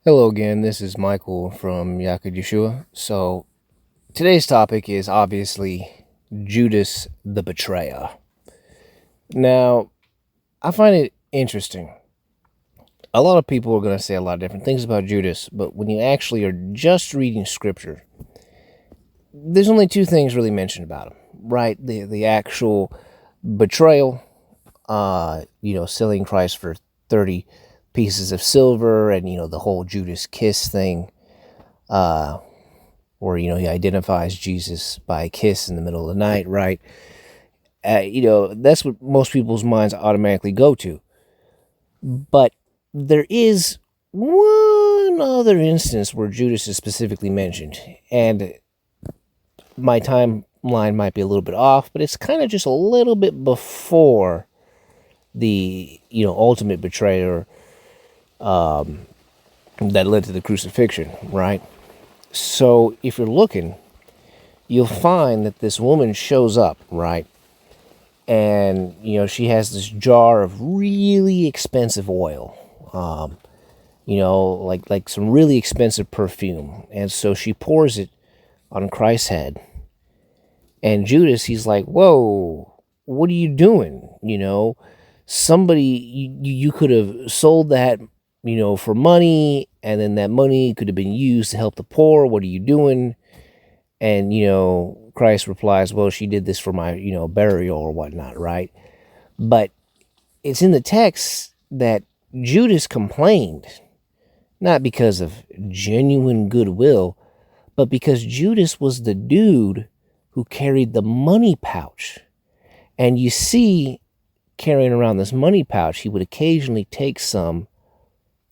Hello again, this is Michael from Yakud Yeshua. So, today's topic is obviously Judas the Betrayer. Now, I find it interesting. A lot of people are going to say a lot of different things about Judas, but when you actually are just reading scripture, there's only two things really mentioned about him, right? The actual betrayal, selling Christ for 30 pieces of silver, and, the whole Judas kiss thing. Where he identifies Jesus by a kiss in the middle of the night, right? That's what most people's minds automatically go to. But there is one other instance where Judas is specifically mentioned, and my timeline might be a little bit off, but it's kind of just a little bit before the ultimate betrayer that led to the crucifixion, right? So if you're looking, you'll find that this woman shows up, right? And, she has this jar of really expensive oil, like some really expensive perfume. And so she pours it on Christ's head. And Judas, he's like, whoa, what are you doing? Somebody, you could have sold that, for money, and then that money could have been used to help the poor. What are you doing? And, Christ replies, well, she did this for my, burial or whatnot, right? But it's in the text that Judas complained, not because of genuine goodwill, but because Judas was the dude who carried the money pouch. And you see, carrying around this money pouch, he would occasionally take some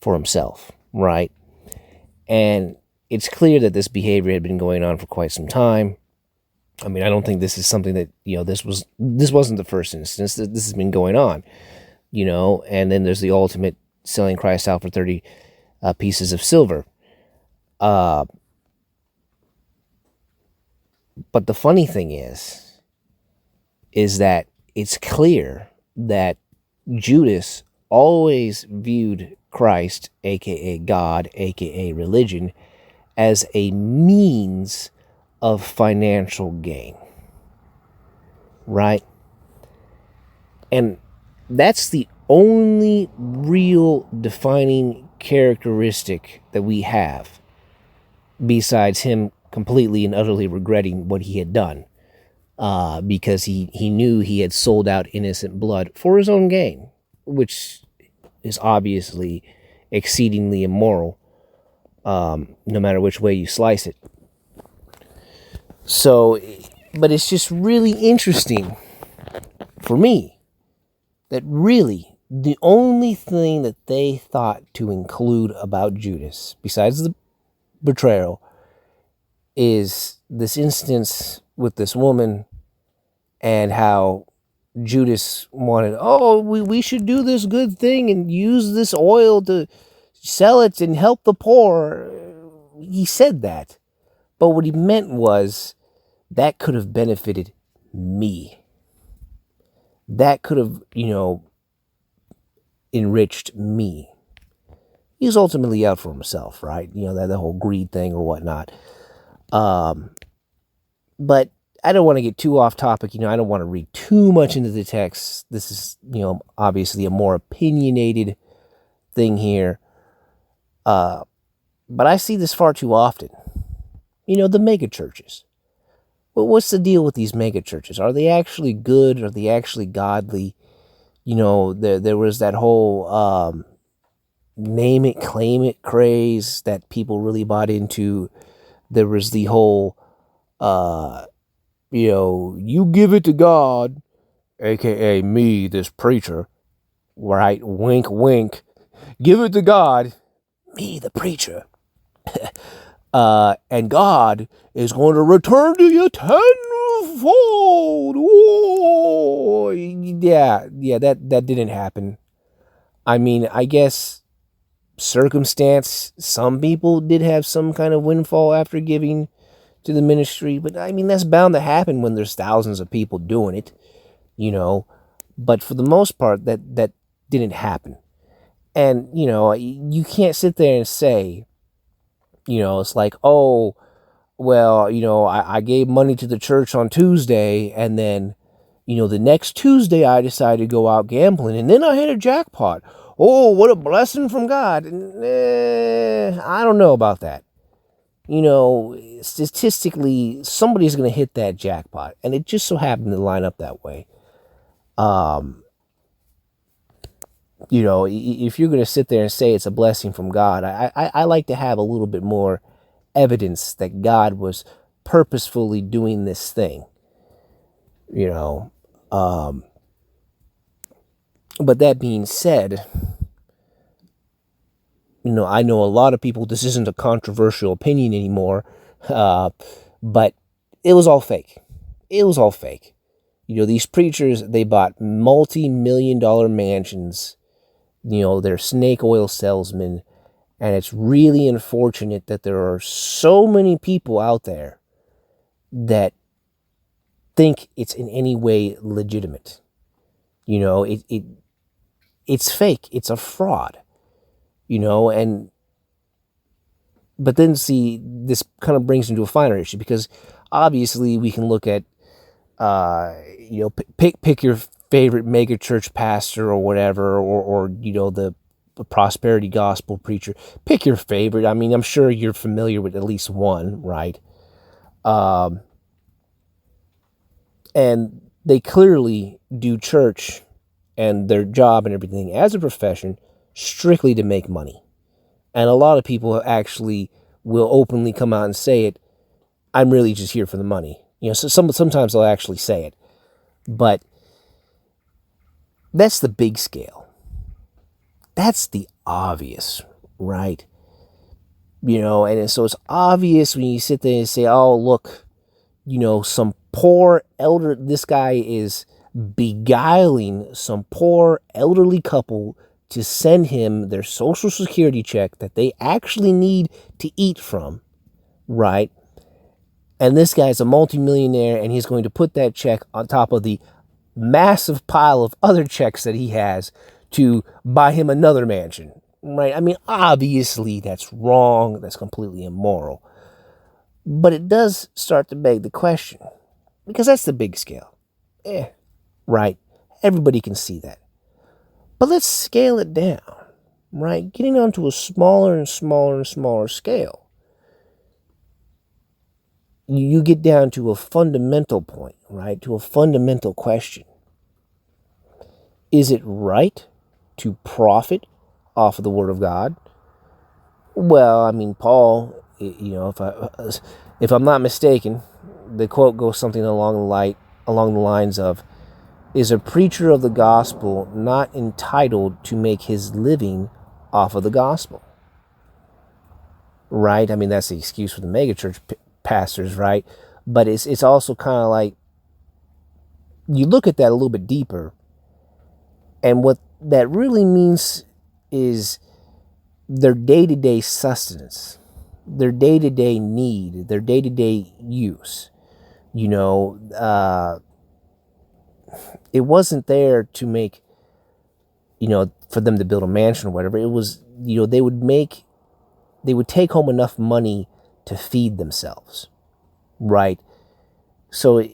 for himself, right? And it's clear that this behavior had been going on for quite some time. I mean, I don't think this is something that, this wasn't the first instance. This has been going on, and then there's the ultimate selling Christ out for 30 pieces of silver. But the funny thing is that it's clear that Judas always viewed Christ, aka God, aka religion, as a means of financial gain, right? And that's the only real defining characteristic that we have, besides him completely and utterly regretting what he had done, because he knew he had sold out innocent blood for his own gain, which is obviously exceedingly immoral, no matter which way you slice it. So, but it's just really interesting for me that really the only thing that they thought to include about Judas, besides the betrayal, is this instance with this woman, and how Judas wanted, we should do this good thing and use this oil to sell it and help the poor. He said that. But what he meant was, that could have benefited me. That could have, enriched me. He was ultimately out for himself, right? That whole greed thing or whatnot. But I don't want to get too off topic. I don't want to read too much into the text. This is, obviously a more opinionated thing here. But I see this far too often. The mega churches. Well, what's the deal with these mega churches? Are they actually good? Are they actually godly? There was that whole name it, claim it craze that people really bought into. There was the whole, you give it to God, aka me, this preacher, right? Wink, wink. Give it to God, me, the preacher. And God is going to return to you tenfold. Whoa. Yeah, that didn't happen. I mean, I guess circumstance, some people did have some kind of windfall after giving to the ministry, but I mean, that's bound to happen when there's thousands of people doing it, but for the most part, that didn't happen. And, you can't sit there and say, it's like, oh, well, I gave money to the church on Tuesday, and then, the next Tuesday I decided to go out gambling, and then I hit a jackpot. Oh, what a blessing from God. I don't know about that. Statistically, somebody's going to hit that jackpot, and it just so happened to line up that way. If you're going to sit there and say it's a blessing from God, I like to have a little bit more evidence that God was purposefully doing this thing, But that being said, I know a lot of people, this isn't a controversial opinion anymore, but it was all fake. It was all fake. These preachers, they bought multi-million-dollar mansions. They're snake oil salesmen. And it's really unfortunate that there are so many people out there that think it's in any way legitimate. It's fake. It's a fraud. But then see, this kind of brings into a finer issue, because obviously we can look at, pick your favorite mega church pastor or whatever, or the prosperity gospel preacher. Pick your favorite. I mean, I'm sure you're familiar with at least one, right? And they clearly do church and their job and everything as a profession strictly to make money. And a lot of people actually will openly come out and say it. I'm really just here for the money. So sometimes they'll actually say it. But that's the big scale. That's the obvious, right? And so it's obvious when you sit there and say, oh, look, some poor elder, this guy is beguiling some poor elderly couple to send him their Social Security check that they actually need to eat from, right? And this guy's a multimillionaire, and he's going to put that check on top of the massive pile of other checks that he has to buy him another mansion, right? I mean, obviously that's wrong. That's completely immoral. But it does start to beg the question, because that's the big scale. Right? Everybody can see that. But let's scale it down, right? Getting onto a smaller and smaller and smaller scale. You get down to a fundamental point, right? To a fundamental question. Is it right to profit off of the Word of God? Well, I mean, Paul, if I'm not mistaken, the quote goes something along the lines of, is a preacher of the gospel not entitled to make his living off of the gospel? Right? I mean, that's the excuse for the megachurch pastors, right? But it's also kind of like, you look at that a little bit deeper, and what that really means is their day-to-day sustenance, their day-to-day need, their day-to-day use. It wasn't there to make, for them to build a mansion or whatever. It was, they would take home enough money to feed themselves, right? So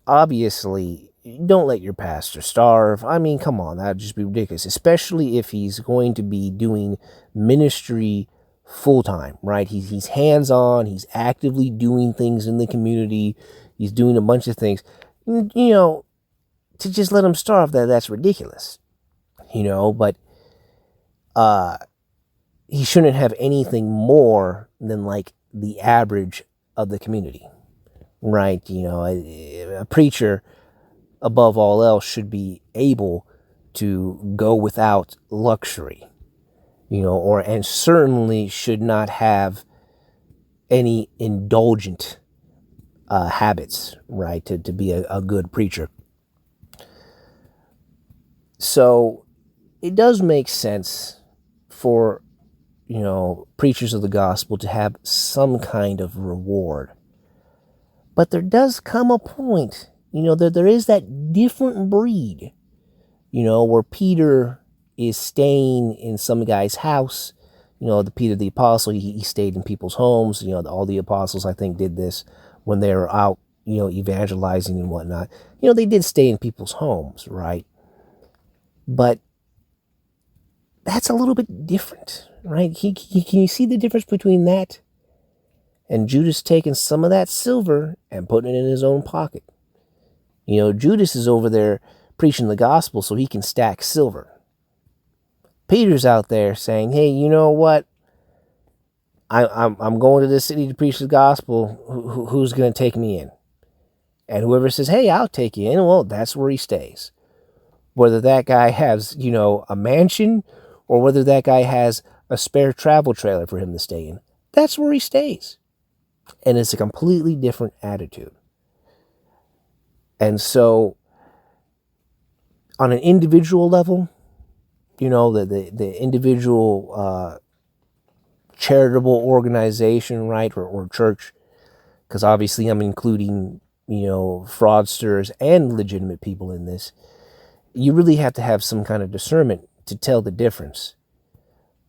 obviously, don't let your pastor starve. I mean, come on, that'd just be ridiculous, especially if he's going to be doing ministry full-time, right? He's hands-on, he's actively doing things in the community, he's doing a bunch of things. To just let him starve, that's ridiculous, but he shouldn't have anything more than like the average of the community, right? A preacher, above all else, should be able to go without luxury, and certainly should not have any indulgent habits, right, to be a good preacher. So it does make sense for, preachers of the gospel to have some kind of reward. But there does come a point, that there is that different breed, where Peter, is staying in some guy's house. The Peter the Apostle, he stayed in people's homes. All the apostles, I think, did this when they were out, evangelizing and whatnot. They did stay in people's homes, right? But that's a little bit different, right? Can you see the difference between that and Judas taking some of that silver and putting it in his own pocket? Judas is over there preaching the gospel so he can stack silver. Peter's out there saying, hey, you know what? I'm going to this city to preach the gospel. Who's going to take me in? And whoever says, hey, I'll take you in, well, that's where he stays. Whether that guy has, a mansion or whether that guy has a spare travel trailer for him to stay in, that's where he stays. And it's a completely different attitude. And so, on an individual level, the individual charitable organization, right, or church, because obviously I'm including, fraudsters and legitimate people in this, you really have to have some kind of discernment to tell the difference.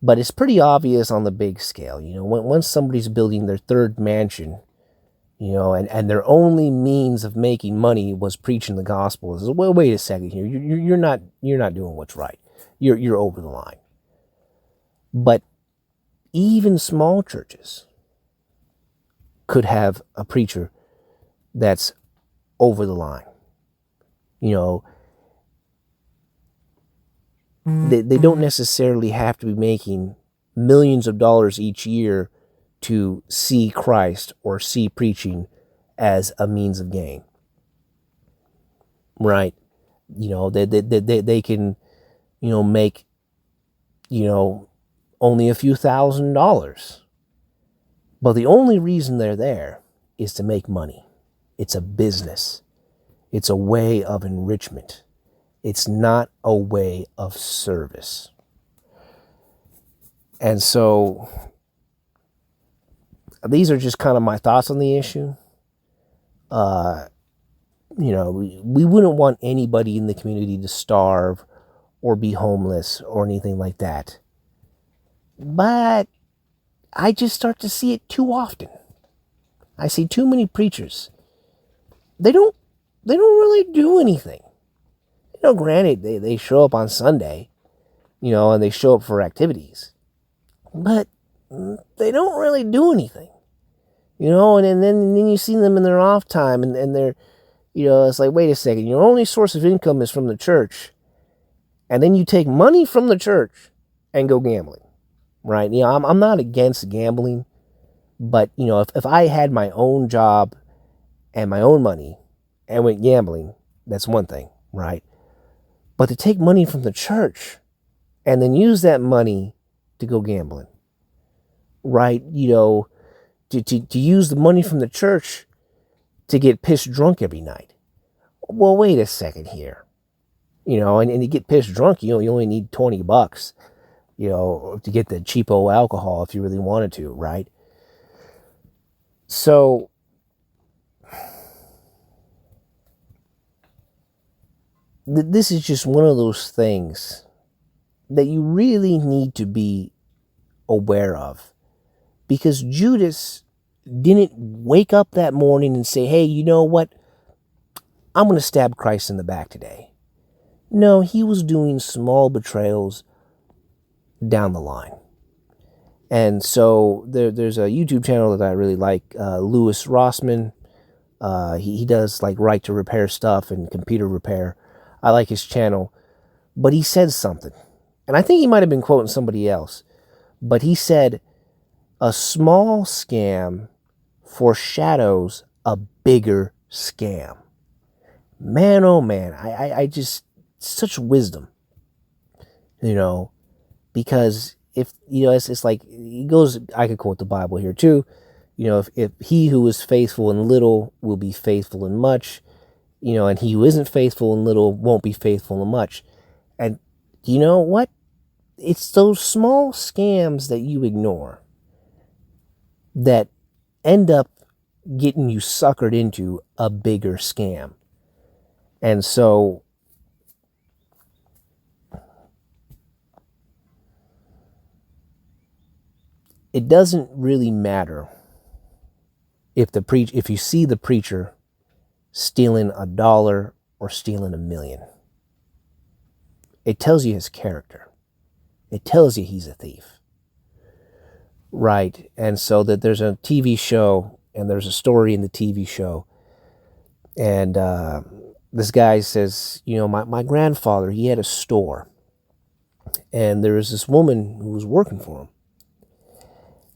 But it's pretty obvious on the big scale. Once somebody's building their third mansion, and their only means of making money was preaching the gospel, is, well, wait a second here, you're not doing what's right. You're over the line. But even small churches could have a preacher that's over the line. They don't necessarily have to be making millions of dollars each year to see Christ or see preaching as a means of gain. Right? They can, make, only a few $1,000s. But the only reason they're there is to make money. It's a business. It's a way of enrichment. It's not a way of service. And so, these are just kind of my thoughts on the issue. We wouldn't want anybody in the community to starve or be homeless or anything like that. But I just start to see it too often. I see too many preachers. They don't really do anything. Granted, they show up on Sunday, and they show up for activities. But they don't really do anything. And then you see them in their off time, and they're, it's like, wait a second, your only source of income is from the church. And then you take money from the church and go gambling, right? I'm not against gambling, but, if I had my own job and my own money and went gambling, that's one thing, right? But to take money from the church and then use that money to go gambling, right? To use the money from the church to get pissed drunk every night. Well, wait a second here. And to get pissed drunk, you only need $20, to get the cheapo alcohol if you really wanted to, right? So, this is just one of those things that you really need to be aware of. Because Judas didn't wake up that morning and say, hey, you know what? I'm going to stab Christ in the back today. No, he was doing small betrayals down the line. And so there's a YouTube channel that I really like, Louis Rossman. He does like right to repair stuff and computer repair. I like his channel. But he said something. And I think he might have been quoting somebody else. But he said, a small scam foreshadows a bigger scam. Man, oh man, I just, such wisdom, because if, it's like, it goes, I could quote the Bible here too, if he who is faithful in little will be faithful in much, and he who isn't faithful in little won't be faithful in much. And you know what? It's those small scams that you ignore that end up getting you suckered into a bigger scam. And so it doesn't really matter if you see the preacher stealing $1 or stealing $1 million. It tells you his character. It tells you he's a thief. Right. And so that there's a TV show, and there's a story in the TV show. And this guy says, my grandfather, he had a store. And there was this woman who was working for him.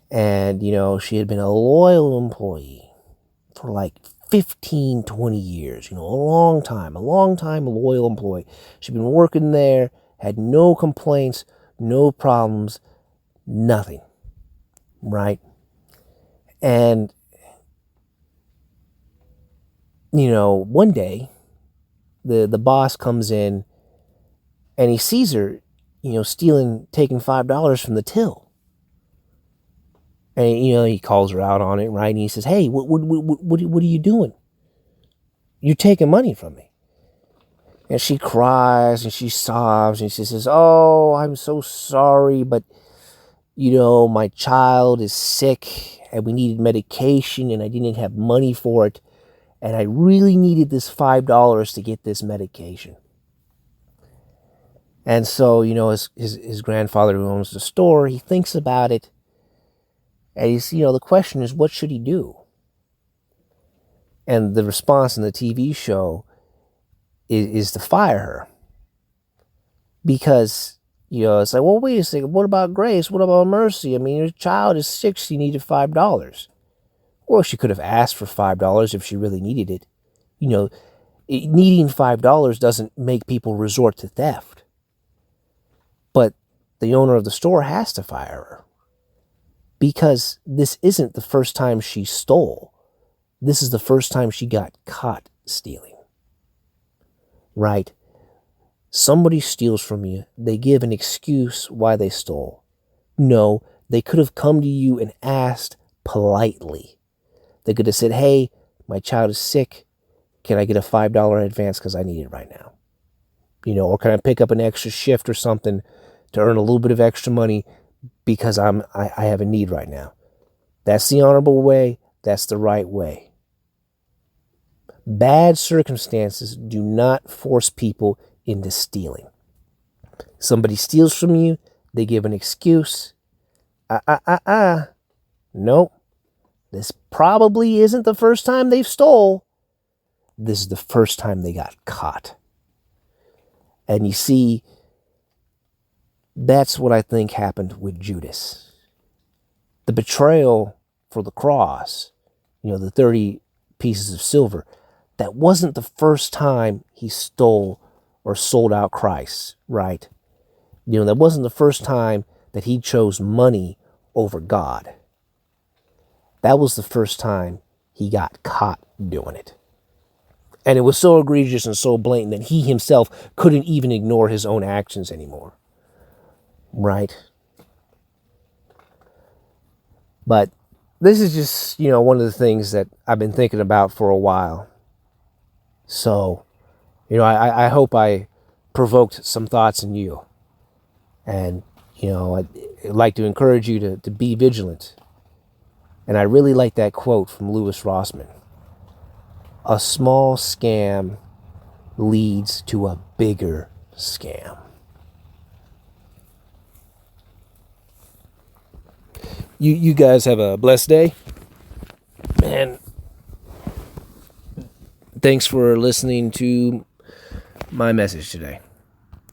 And, she had been a loyal employee for like 15, 20 years, a long time, a loyal employee. She'd been working there, had no complaints, no problems, nothing. Right? And, one day, the boss comes in and he sees her, taking $5 from the till. And, he calls her out on it, right? And he says, hey, what are you doing? You're taking money from me. And she cries and she sobs and she says, oh, I'm so sorry, but, my child is sick and we needed medication and I didn't have money for it. And I really needed this $5 to get this medication. And so, his grandfather who owns the store, he thinks about it. And he's, the question is, what should he do? And the response in the TV show is to fire her. Because, it's like, well, wait a second, what about grace? What about mercy? I mean, your child is sick, she needed $5. Well, she could have asked for $5 if she really needed it. Needing $5 doesn't make people resort to theft. But the owner of the store has to fire her. Because this isn't the first time she stole. This is the first time she got caught stealing. Right? Somebody steals from you. They give an excuse why they stole. No, they could have come to you and asked politely. They could have said, hey, my child is sick. Can I get a $5 advance because I need it right now? Or can I pick up an extra shift or something to earn a little bit of extra money because I have a need right now. That's the honorable way. That's the right way. Bad circumstances do not force people into stealing. Somebody steals from you, they give an excuse. Nope. This probably isn't the first time they've stole. This is the first time they got caught. And you see, that's what I think happened with Judas. The betrayal for the cross, the 30 pieces of silver, that wasn't the first time he stole or sold out Christ, right? That wasn't the first time that he chose money over God. That was the first time he got caught doing it. And it was so egregious and so blatant that he himself couldn't even ignore his own actions anymore. Right? But this is just, one of the things that I've been thinking about for a while. So, I hope I provoked some thoughts in you. And, I'd like to encourage you to be vigilant. And I really like that quote from Lewis Rossman. A small scam leads to a bigger scam. You guys have a blessed day. And thanks for listening to my message today.